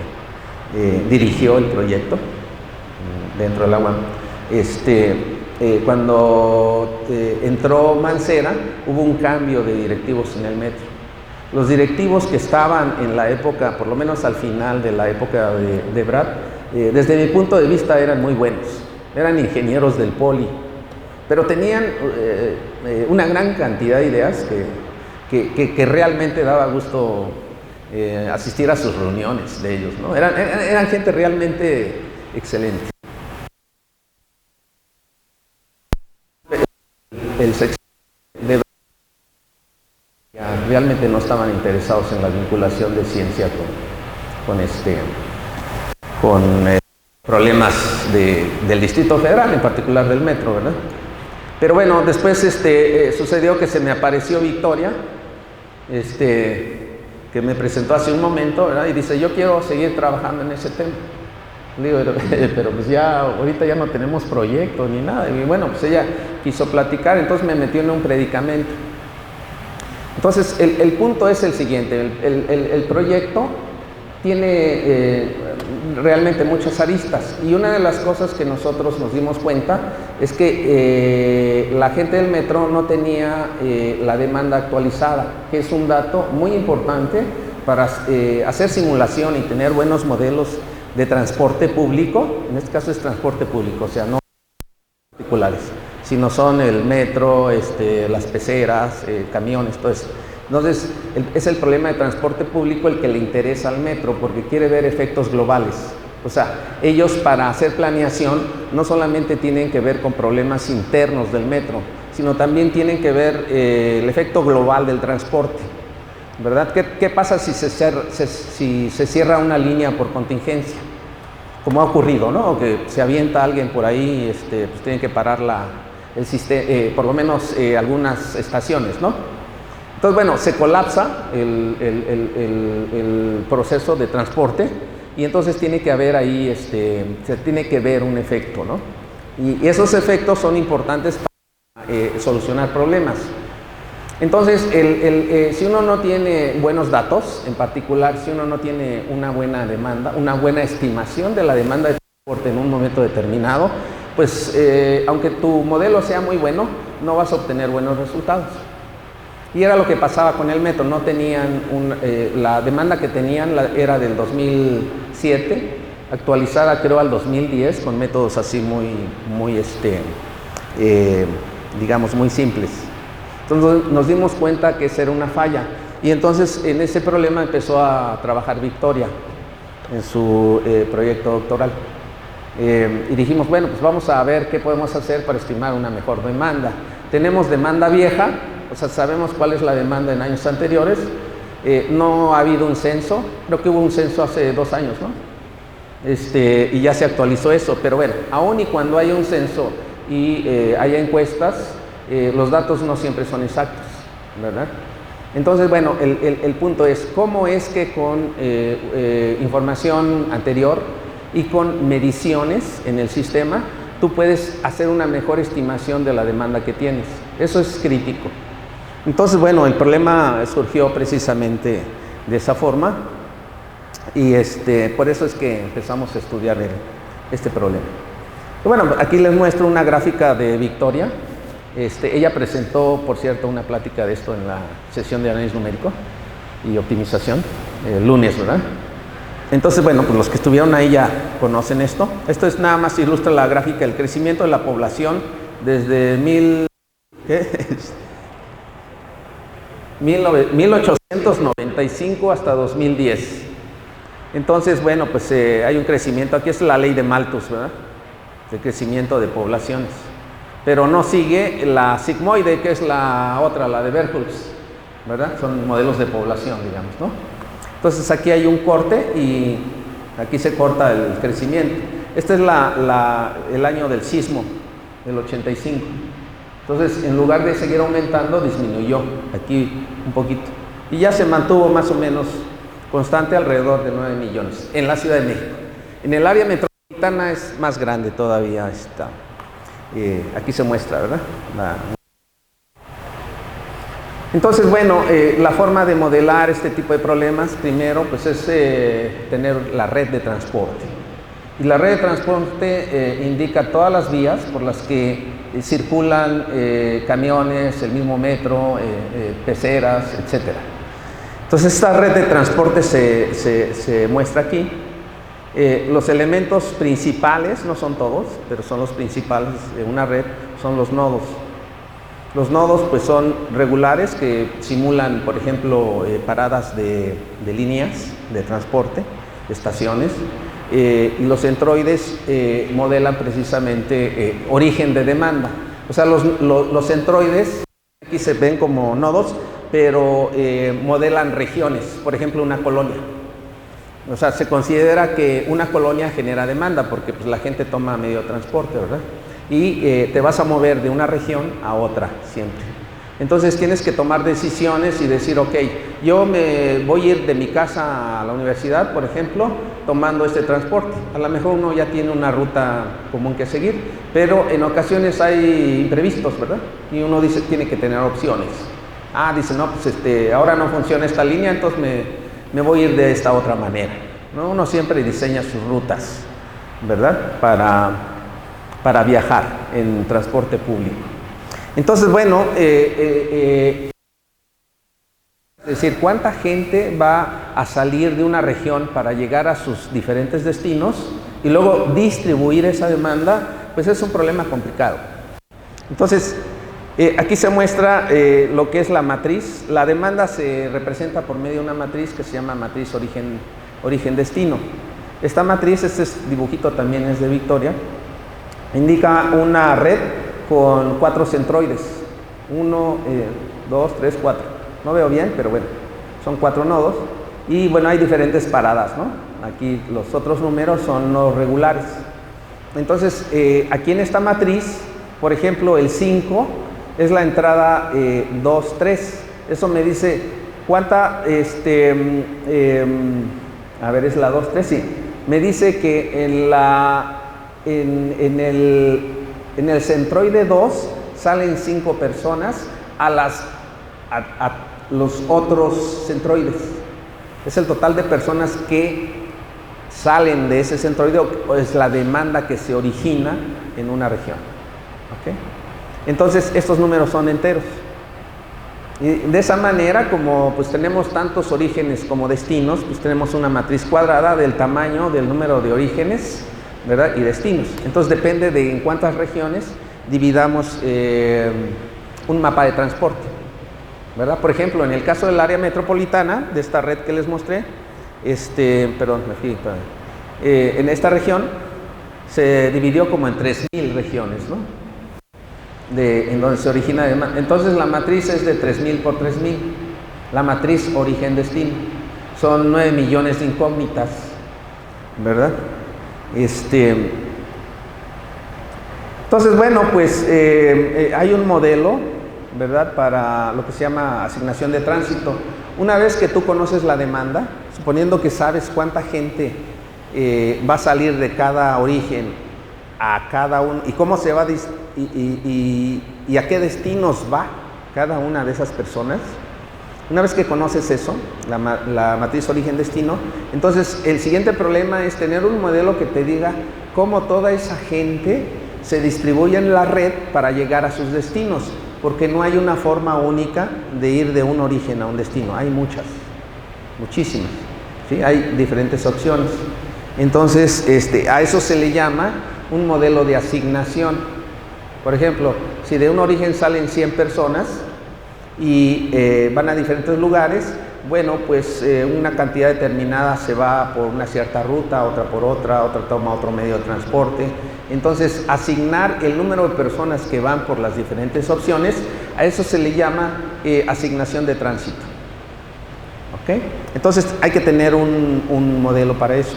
dirigió el proyecto dentro de la UAM. Cuando entró Mancera, hubo un cambio de directivos en el metro. Los directivos que estaban en la época, por lo menos al final de la época de Ebrard, desde mi punto de vista eran muy buenos, eran ingenieros del Poli, pero tenían una gran cantidad de ideas que realmente daba gusto asistir a sus reuniones de ellos, ¿no? Eran gente realmente excelente. El sexo realmente no estaban interesados en la vinculación de ciencia con problemas del Distrito Federal, en particular del metro, ¿verdad? Pero bueno, después sucedió que se me apareció Victoria, que me presentó hace un momento, ¿verdad? Y dice, yo quiero seguir trabajando en ese tema. Le digo, pero pues ya, ahorita ya no tenemos proyecto ni nada. Y bueno, pues ella quiso platicar, entonces me metió en un predicamento. Entonces, el punto es el siguiente, el proyecto tiene realmente muchas aristas, y una de las cosas que nosotros nos dimos cuenta es que la gente del metro no tenía la demanda actualizada, que es un dato muy importante para hacer simulación y tener buenos modelos de transporte público. En este caso es transporte público, o sea, no particulares, sino son el metro, las peceras, camiones, todo eso. Entonces, es el problema de transporte público el que le interesa al metro, porque quiere ver efectos globales. O sea, ellos para hacer planeación no solamente tienen que ver con problemas internos del metro, sino también tienen que ver el efecto global del transporte, ¿verdad? ¿Qué pasa si se cierra una línea por contingencia? Como ha ocurrido, ¿no? Que se avienta alguien por ahí, pues tienen que parar el sistema, por lo menos algunas estaciones, ¿no? Entonces, bueno, se colapsa el proceso de transporte, y entonces tiene que haber ahí, se tiene que ver un efecto, ¿no? Y esos efectos son importantes para solucionar problemas. Entonces, si uno no tiene buenos datos, en particular si uno no tiene una buena demanda, una buena estimación de la demanda de transporte en un momento determinado, pues aunque tu modelo sea muy bueno, no vas a obtener buenos resultados. Y era lo que pasaba con el metro, no tenían la demanda que tenían era del 2007, actualizada creo al 2010, con métodos así muy digamos, muy simples. Entonces nos dimos cuenta que esa era una falla, y entonces en ese problema empezó a trabajar Victoria en su proyecto doctoral. Y dijimos, bueno, pues vamos a ver qué podemos hacer para estimar una mejor demanda. Tenemos demanda vieja, o sea, sabemos cuál es la demanda en años anteriores. No ha habido un censo, creo que hubo un censo hace 2 años, ¿no? Y ya se actualizó eso, pero bueno, aún y cuando haya un censo y haya encuestas, los datos no siempre son exactos, ¿verdad? Entonces, bueno, el punto es, ¿cómo es que con información anterior y con mediciones en el sistema, tú puedes hacer una mejor estimación de la demanda que tienes? Eso es crítico. Entonces, bueno, el problema surgió precisamente de esa forma, y por eso es que empezamos a estudiar este problema. Y bueno, aquí les muestro una gráfica de Victoria. Ella presentó, por cierto, una plática de esto en la sesión de análisis numérico y optimización, el lunes, ¿verdad? Entonces, bueno, pues los que estuvieron ahí ya conocen esto. Esto es nada más ilustra la gráfica del crecimiento de la población desde 1895 hasta 2010. Entonces, bueno, pues hay un crecimiento. Aquí es la ley de Malthus, ¿verdad? De crecimiento de poblaciones. Pero no sigue la sigmoide, que es la otra, la de Berghulst, ¿verdad? Son modelos de población, digamos, ¿no? Entonces aquí hay un corte y aquí se corta el crecimiento. Este es el año del sismo, del 85. Entonces, en lugar de seguir aumentando, disminuyó aquí un poquito. Y ya se mantuvo más o menos constante alrededor de 9 millones en la Ciudad de México. En el área metropolitana es más grande todavía. Aquí se muestra, ¿verdad? Entonces, bueno, la forma de modelar este tipo de problemas, primero, pues es tener la red de transporte. Y la red de transporte indica todas las vías por las que circulan camiones, el mismo metro, peceras, etc. Entonces, esta red de transporte se muestra aquí. Los elementos principales, no son todos, pero son los principales de una red, son los nodos. Los nodos pues son regulares que simulan, por ejemplo, paradas de líneas de transporte, estaciones, y los centroides modelan precisamente origen de demanda. O sea, los centroides aquí se ven como nodos, pero modelan regiones, por ejemplo, una colonia. O sea, se considera que una colonia genera demanda porque pues, la gente toma medio de transporte, ¿verdad? Y te vas a mover de una región a otra siempre. Entonces tienes que tomar decisiones y decir, ok, yo me voy a ir de mi casa a la universidad, por ejemplo, tomando este transporte. A lo mejor uno ya tiene una ruta común que seguir, pero en ocasiones hay imprevistos, ¿verdad? Y uno dice, tiene que tener opciones. Ah, dice, no, pues ahora no funciona esta línea, entonces me voy a ir de esta otra manera, ¿no? Uno siempre diseña sus rutas, ¿verdad? Para viajar en transporte público. Entonces, bueno, es decir, ¿cuánta gente va a salir de una región para llegar a sus diferentes destinos y luego distribuir esa demanda? Pues es un problema complicado. Entonces, aquí se muestra lo que es la matriz. La demanda se representa por medio de una matriz que se llama matriz origen-destino. Esta matriz, este dibujito también es de Victoria, indica una red con 4 centroides, 1, 2, 3, 4. No veo bien, pero bueno, son 4 nodos. Y bueno, hay diferentes paradas, ¿no? Aquí los otros números son los regulares. Entonces, aquí en esta matriz, por ejemplo, el 5 es la entrada 2, 3. Eso me dice cuánta, a ver, es la 2, 3, sí. Me dice que en el centroide 2 salen 5 personas a los otros centroides. Es el total de personas que salen de ese centroide, o es la demanda que se origina en una región. ¿Okay? Entonces, estos números son enteros. Y de esa manera, como pues tenemos tantos orígenes como destinos, pues tenemos una matriz cuadrada del tamaño del número de orígenes, ¿verdad? Y destinos. Entonces depende de en cuántas regiones dividamos un mapa de transporte, ¿verdad? Por ejemplo, en el caso del área metropolitana, de esta red que les mostré, en esta región se dividió como en 3,000 regiones, ¿no? En donde se origina demanda. Entonces la matriz es de 3,000 por 3,000, la matriz origen-destino. Son 9 millones de incógnitas, ¿verdad? Entonces, bueno, pues hay un modelo, ¿verdad? Para lo que se llama asignación de tránsito. Una vez que tú conoces la demanda, suponiendo que sabes cuánta gente va a salir de cada origen a cada uno y cómo se va y a qué destinos va cada una de esas personas. Una vez que conoces eso, la matriz origen-destino, entonces el siguiente problema es tener un modelo que te diga cómo toda esa gente se distribuye en la red para llegar a sus destinos, porque no hay una forma única de ir de un origen a un destino, hay muchísimas, ¿sí? Hay diferentes opciones. Entonces, a eso se le llama un modelo de asignación. Por ejemplo, si de un origen salen 100 personas, y van a diferentes lugares, bueno, pues una cantidad determinada se va por una cierta ruta, otra por otra toma otro medio de transporte. Entonces, asignar el número de personas que van por las diferentes opciones, a eso se le llama asignación de tránsito. ¿Ok? Entonces, hay que tener un modelo para eso.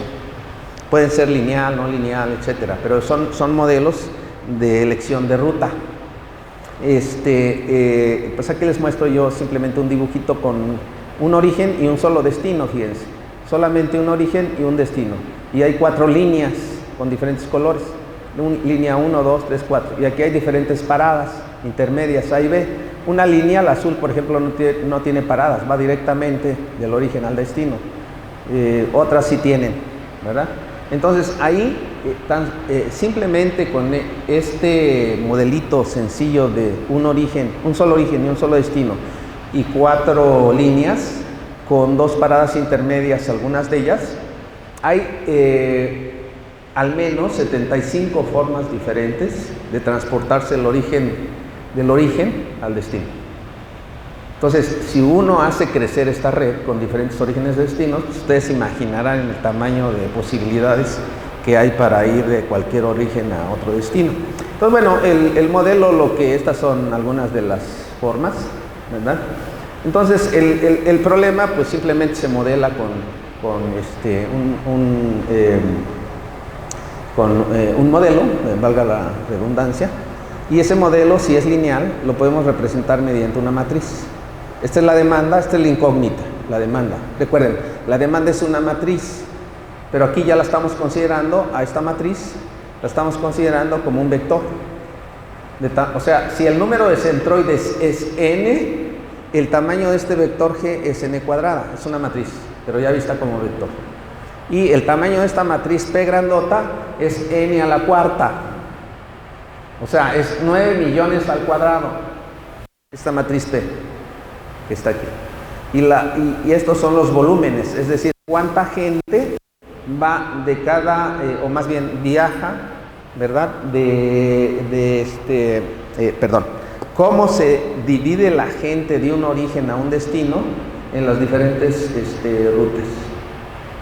Pueden ser lineal, no lineal, etcétera, pero son modelos de elección de ruta. Pues aquí les muestro yo simplemente un dibujito con un origen y un solo destino, fíjense, solamente un origen y un destino, y hay 4 líneas con diferentes colores, línea 1, 2, 3, 4, y aquí hay diferentes paradas intermedias, A y B. Una línea, la azul por ejemplo, no tiene paradas, va directamente del origen al destino, otras sí tienen, ¿verdad? Entonces ahí, simplemente con este modelito sencillo de un solo origen y un solo destino y 4 líneas con 2 paradas intermedias, algunas de ellas, hay al menos 75 formas diferentes de transportarse del origen al destino. Entonces, si uno hace crecer esta red con diferentes orígenes de destinos, pues ustedes se imaginarán el tamaño de posibilidades que hay para ir de cualquier origen a otro destino. Entonces, bueno, el modelo, estas son algunas de las formas, ¿verdad? Entonces, el problema, pues simplemente se modela un modelo, valga la redundancia, y ese modelo, si es lineal, lo podemos representar mediante una matriz. Esta es la demanda, esta es la incógnita, la demanda. Recuerden, la demanda es una matriz, pero aquí ya la estamos considerando, a esta matriz, la estamos considerando como un vector. O sea, si el número de centroides es n, el tamaño de este vector g es n cuadrada, es una matriz, pero ya vista como vector. Y el tamaño de esta matriz P grandota es n a la cuarta, o sea, es 9 millones al cuadrado, esta matriz P que está aquí. Y estos son los volúmenes, es decir, cuánta gente va de cada, o más bien viaja, ¿verdad? Cómo se divide la gente de un origen a un destino en las diferentes rutas.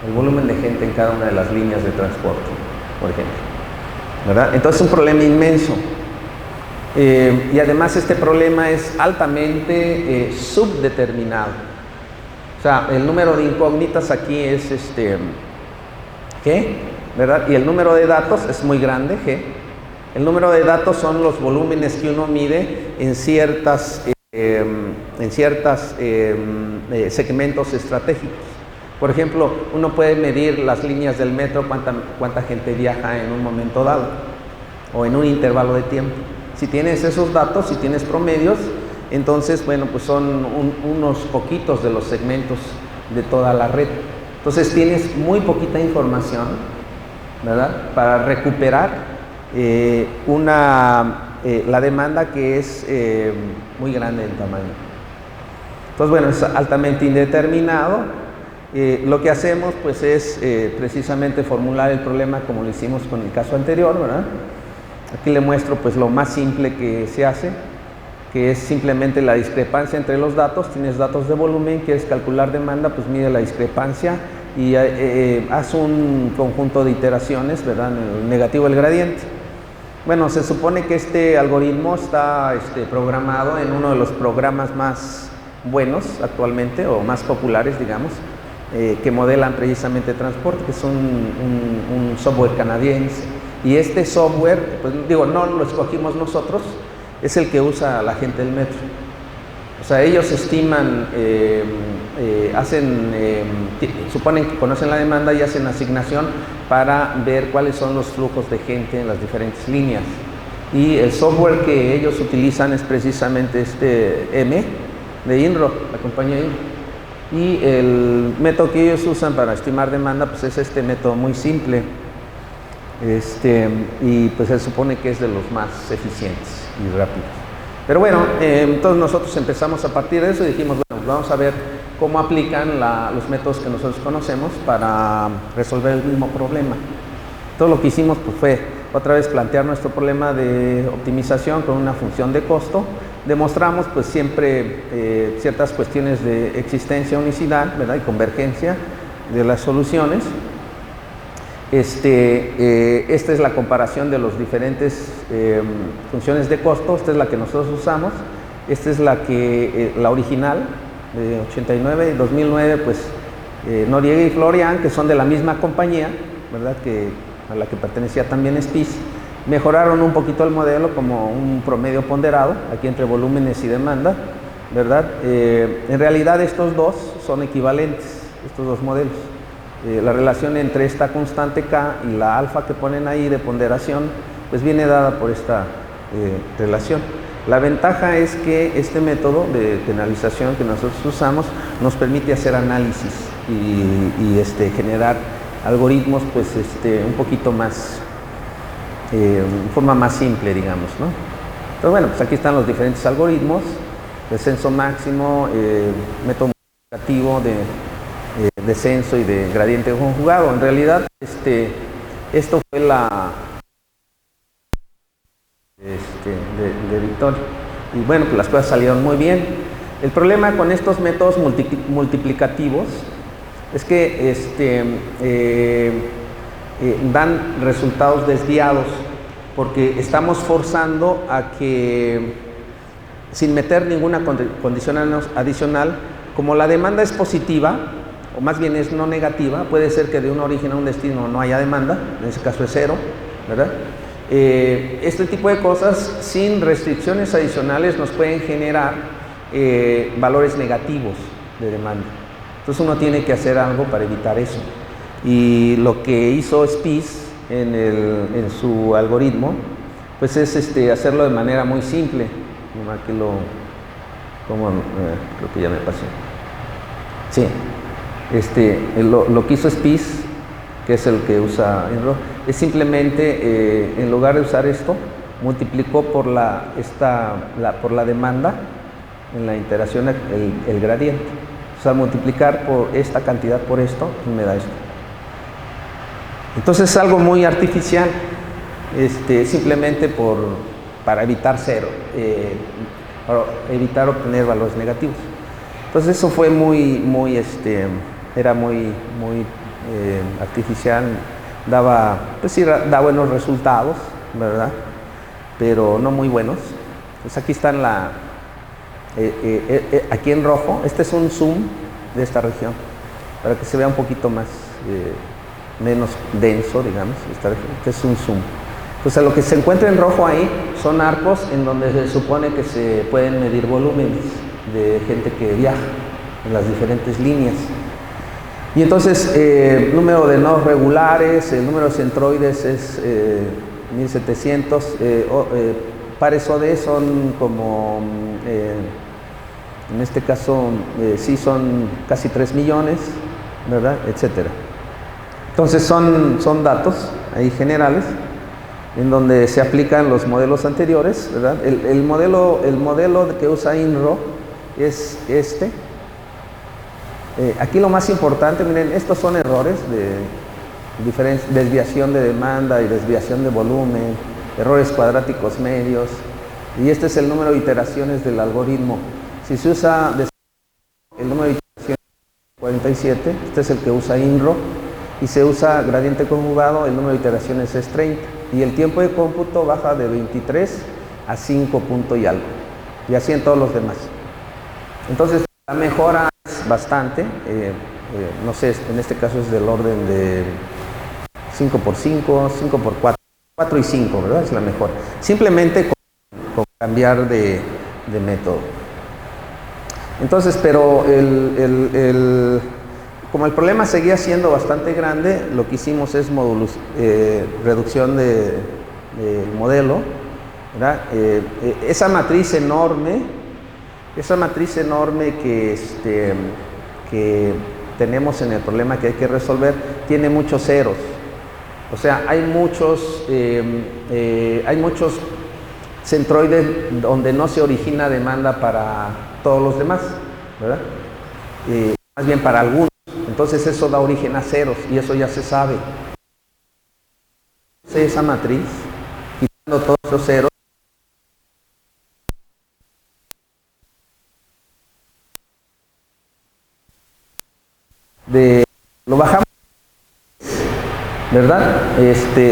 El volumen de gente en cada una de las líneas de transporte, por ejemplo, ¿verdad? Entonces es un problema inmenso. Y además este problema es altamente subdeterminado. O sea, el número de incógnitas aquí es G, ¿verdad? Y el número de datos es muy grande, G. El número de datos son los volúmenes que uno mide en ciertas segmentos estratégicos. Por ejemplo, uno puede medir las líneas del metro, cuánta gente viaja en un momento dado o en un intervalo de tiempo. Si tienes esos datos, si tienes promedios, entonces, bueno, pues son unos poquitos de los segmentos de toda la red. Entonces tienes muy poquita información, ¿verdad?, para recuperar la demanda que es muy grande en tamaño. Entonces, bueno, es altamente indeterminado. Lo que hacemos pues es precisamente formular el problema como lo hicimos con el caso anterior, ¿verdad? Aquí le muestro pues lo más simple que se hace, que es simplemente la discrepancia entre los datos. Tienes datos de volumen, quieres calcular demanda, pues mide la discrepancia y haz un conjunto de iteraciones, ¿verdad?, en el negativo del gradiente. Bueno, se supone que este algoritmo está programado en uno de los programas más buenos actualmente, o más populares, digamos, que modelan precisamente transporte, que es un software canadiense. Y este software, pues digo, no lo escogimos nosotros, es el que usa la gente del metro. O sea, ellos estiman, suponen que conocen la demanda y hacen asignación para ver cuáles son los flujos de gente en las diferentes líneas. Y el software que ellos utilizan es precisamente M de Inro, la compañía Inro. Y el método que ellos usan para estimar demanda, pues es este método muy simple. Y pues se supone que es de los más eficientes y rápidos. Pero bueno, entonces nosotros empezamos a partir de eso y dijimos, bueno, vamos a ver cómo aplican los métodos que nosotros conocemos para resolver el mismo problema. Todo lo que hicimos pues fue otra vez plantear nuestro problema de optimización con una función de costo. Demostramos pues siempre ciertas cuestiones de existencia, unicidad, ¿verdad?, y convergencia de las soluciones. Esta es la comparación de los diferentes funciones de costo. Esta es la que nosotros usamos. Esta es la original de 89 y 2009, pues Noriega y Florian, que son de la misma compañía, ¿verdad?, a la que pertenecía también SPIS, mejoraron un poquito el modelo como un promedio ponderado, aquí entre volúmenes y demanda, ¿verdad? En realidad estos dos son equivalentes, estos dos modelos. La relación entre esta constante K y la alfa que ponen ahí de ponderación, pues viene dada por esta relación. La ventaja es que este método de penalización que nosotros usamos nos permite hacer análisis y generar algoritmos pues un poquito más, en forma más simple, digamos, ¿no? Entonces, bueno, pues aquí están los diferentes algoritmos: descenso máximo, método multiplicativo de descenso y de gradiente conjugado. En realidad, esto fue de Victoria. Y bueno, pues las cosas salieron muy bien. El problema con estos métodos multiplicativos es que dan resultados desviados, porque estamos forzando a que, sin meter ninguna condición adicional, como la demanda es positiva, o más bien es no negativa, puede ser que de un origen a un destino no haya demanda, en ese caso es cero, ¿verdad? Este tipo de cosas sin restricciones adicionales nos pueden generar valores negativos de demanda. Entonces uno tiene que hacer algo para evitar eso. Y lo que hizo Spies en su algoritmo, pues es hacerlo de manera muy simple. Nomás que creo que ya me pasó. Sí, lo que hizo Spies, que es el que usa INRO, es simplemente, en lugar de usar esto, multiplicó por por la demanda en la iteración el gradiente. O sea, multiplicar por esta cantidad por esto, y me da esto. Entonces es algo muy artificial, simplemente para evitar cero, para evitar obtener valores negativos. Entonces eso fue era muy artificial, pues sí, da buenos resultados, ¿verdad? Pero no muy buenos. Pues aquí están aquí en rojo, este es un zoom de esta región, para que se vea un poquito más, menos denso, digamos, esta región. Este es un zoom. Entonces lo que se encuentra en rojo ahí son arcos en donde se supone que se pueden medir volúmenes de gente que viaja en las diferentes líneas. Y entonces el número de nodos regulares, el número de centroides es 1700, pares OD son como, en este caso sí son casi 3 millones, ¿verdad? Etcétera. Entonces son datos ahí generales en donde se aplican los modelos anteriores, ¿verdad? El modelo que usa INRO es este. Aquí lo más importante, miren, estos son errores de desviación de demanda y desviación de volumen, errores cuadráticos medios, y este es el número de iteraciones del algoritmo. Si se usa el número de iteraciones 47, este es el que usa INRO, y se usa gradiente conjugado, el número de iteraciones es 30, y el tiempo de cómputo baja de 23 a 5 punto y algo, y así en todos los demás. Entonces la mejora es bastante, no sé, en este caso es del orden de 5 por 5, 5 por 4, 4 y 5, ¿verdad? Es la mejor. Simplemente con cambiar de método. Entonces, pero como el problema seguía siendo bastante grande, lo que hicimos es reducción del modelo, ¿verdad? Esa matriz enorme que tenemos en el problema que hay que resolver, tiene muchos ceros. O sea, hay muchos centroides donde no se origina demanda para todos los demás, ¿verdad? Más bien para algunos. Entonces eso da origen a ceros y eso ya se sabe. Esa matriz, quitando todos los ceros, lo bajamos, ¿verdad?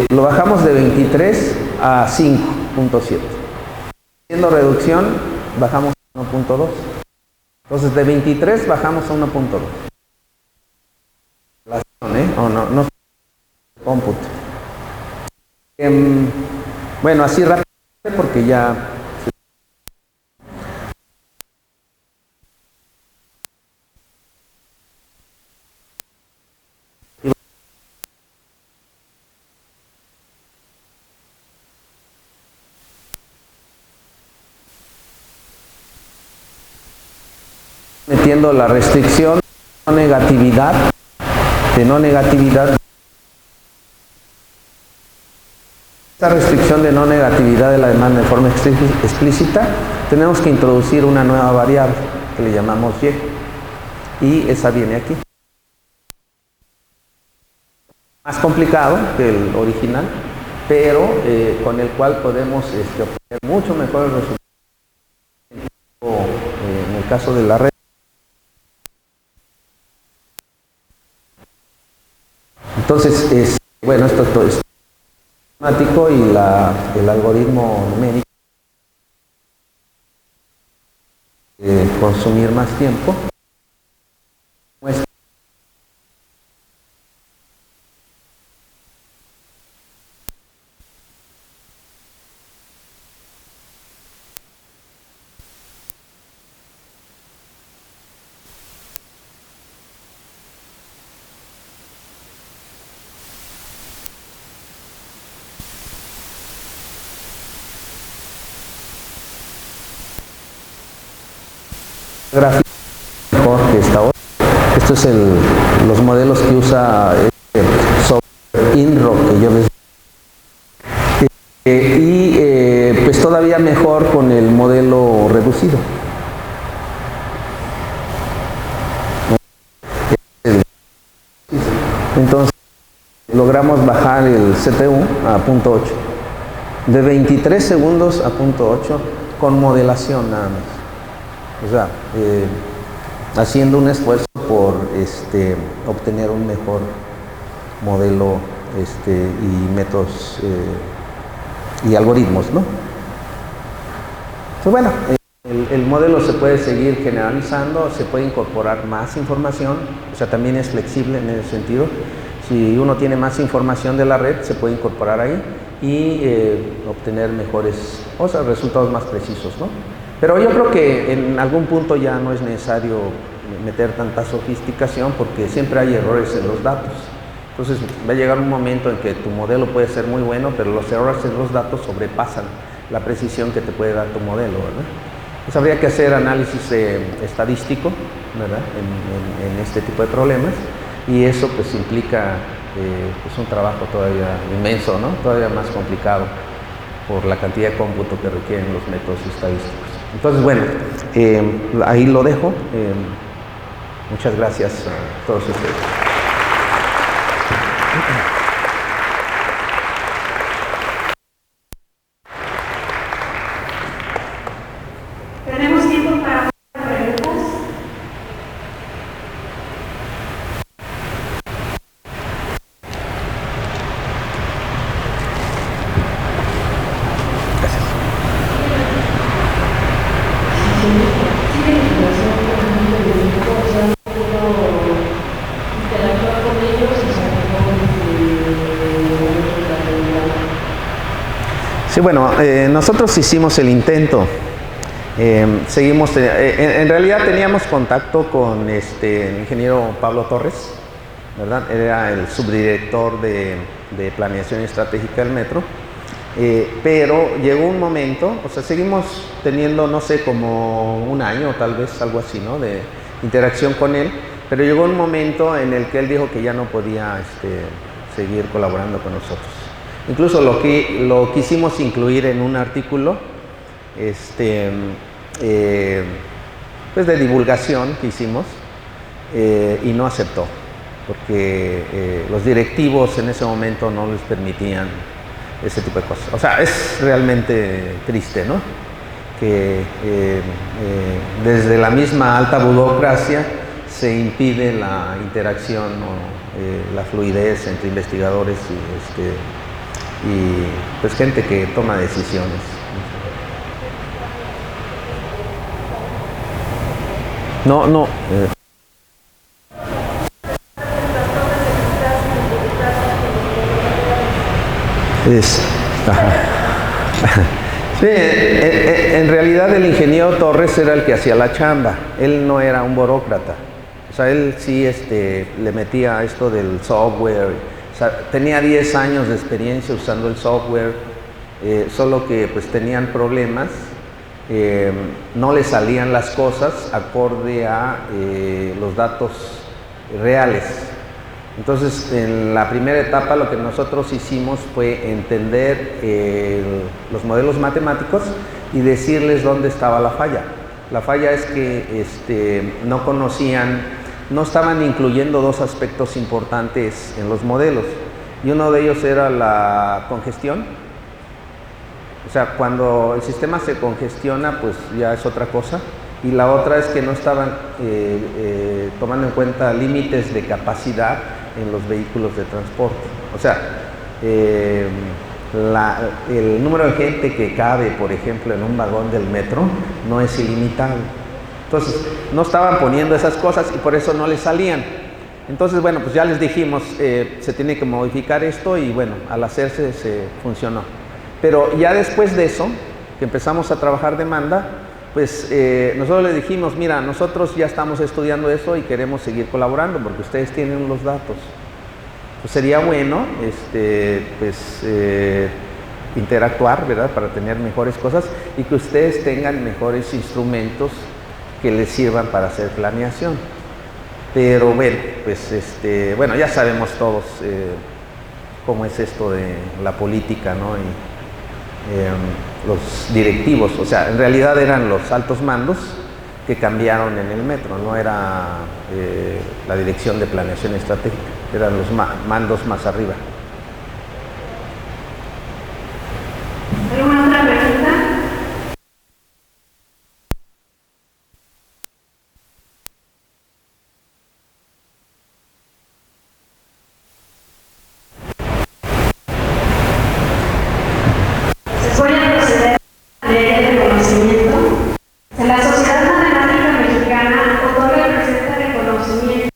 Lo bajamos de 23 a 5.7. Haciendo reducción, bajamos a 1.2. Entonces de 23 bajamos a 1.2. No cómputo. Bueno, así rápido porque ya metiendo la restricción de no negatividad. Esta restricción de no negatividad de la demanda de forma explícita, tenemos que introducir una nueva variable que le llamamos y, y esa viene aquí. Más complicado que el original, pero con el cual podemos obtener mucho mejores resultados en el caso de la red. Entonces, bueno, esto es matemático y el algoritmo numérico consumir más tiempo. gráfico mejor que esta otra. Esto es los modelos que usa software Inrock, que yo les pues todavía mejor con el modelo reducido. Entonces logramos bajar el CPU a 0.8, de 23 segundos a 0.8 con modelación nada más. O sea, haciendo un esfuerzo por obtener un mejor modelo y métodos y algoritmos, ¿no? Pues bueno, el modelo se puede seguir generalizando, se puede incorporar más información, o sea, también es flexible en ese sentido. Si uno tiene más información de la red, se puede incorporar ahí y obtener mejores, o sea, resultados más precisos, ¿no? Pero yo creo que en algún punto ya no es necesario meter tanta sofisticación porque siempre hay errores en los datos. Entonces va a llegar un momento en que tu modelo puede ser muy bueno, pero los errores en los datos sobrepasan la precisión que te puede dar tu modelo, ¿verdad? Pues habría que hacer análisis estadístico, ¿verdad? En este tipo de problemas, y eso pues implica pues un trabajo todavía inmenso, ¿no? Todavía más complicado por la cantidad de cómputo que requieren los métodos estadísticos. Entonces, bueno, ahí lo dejo. Muchas gracias a todos ustedes. Tenemos tiempo para preguntas. Sí, bueno, nosotros hicimos el intento. Seguimos, en realidad teníamos contacto con el ingeniero Pablo Torres, ¿verdad? Era el subdirector de planeación estratégica del metro, pero llegó un momento, o sea, seguimos teniendo, no sé, como un año, tal vez, algo así, ¿no? De interacción con él, pero llegó un momento en el que él dijo que ya no podía seguir colaborando con nosotros. Incluso lo quisimos incluir en un artículo, pues de divulgación que hicimos, y no aceptó porque los directivos en ese momento no les permitían ese tipo de cosas. O sea, es realmente triste, ¿no? Que desde la misma alta burocracia se impide la interacción o la fluidez entre investigadores y pues gente que toma decisiones. No. Sí, en realidad el ingeniero Torres era el que hacía la chamba. Él no era un burócrata. O sea, él sí le metía esto del software. O sea, tenía 10 años de experiencia usando el software, solo que pues tenían problemas. No le salían las cosas acorde a los datos reales. Entonces, en la primera etapa lo que nosotros hicimos fue entender los modelos matemáticos y decirles dónde estaba la falla. La falla es que no estaban incluyendo dos aspectos importantes en los modelos, y uno de ellos era la congestión. O sea, cuando el sistema se congestiona, pues ya es otra cosa. Y la otra es que no estaban tomando en cuenta límites de capacidad en los vehículos de transporte. O sea, el número de gente que cabe, por ejemplo, en un vagón del metro no es ilimitado. Entonces, no estaban poniendo esas cosas y por eso no les salían. Entonces, bueno, pues ya les dijimos, se tiene que modificar esto, y bueno, al hacerse se funcionó. Pero ya después de eso, que empezamos a trabajar demanda, pues nosotros les dijimos, mira, nosotros ya estamos estudiando eso y queremos seguir colaborando porque ustedes tienen los datos. Pues sería bueno interactuar, ¿verdad? Para tener mejores cosas y que ustedes tengan mejores instrumentos que les sirvan para hacer planeación. Pero bueno, pues bueno, ya sabemos todos cómo es esto de la política, ¿no? Y los directivos, o sea, en realidad eran los altos mandos que cambiaron en el metro, no era la dirección de planeación estratégica, eran los mandos más arriba. ¿Alguna otra pregunta? Se voy a proceder a leer el reconocimiento. La Sociedad Matemática Mexicana otorga el presente reconocimiento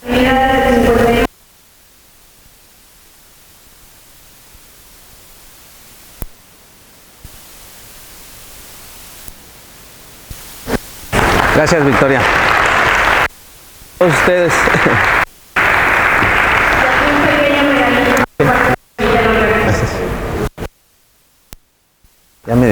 de 51. Gracias, Victoria. Todos ustedes. Un pequeño regalito. Gracias. Ya me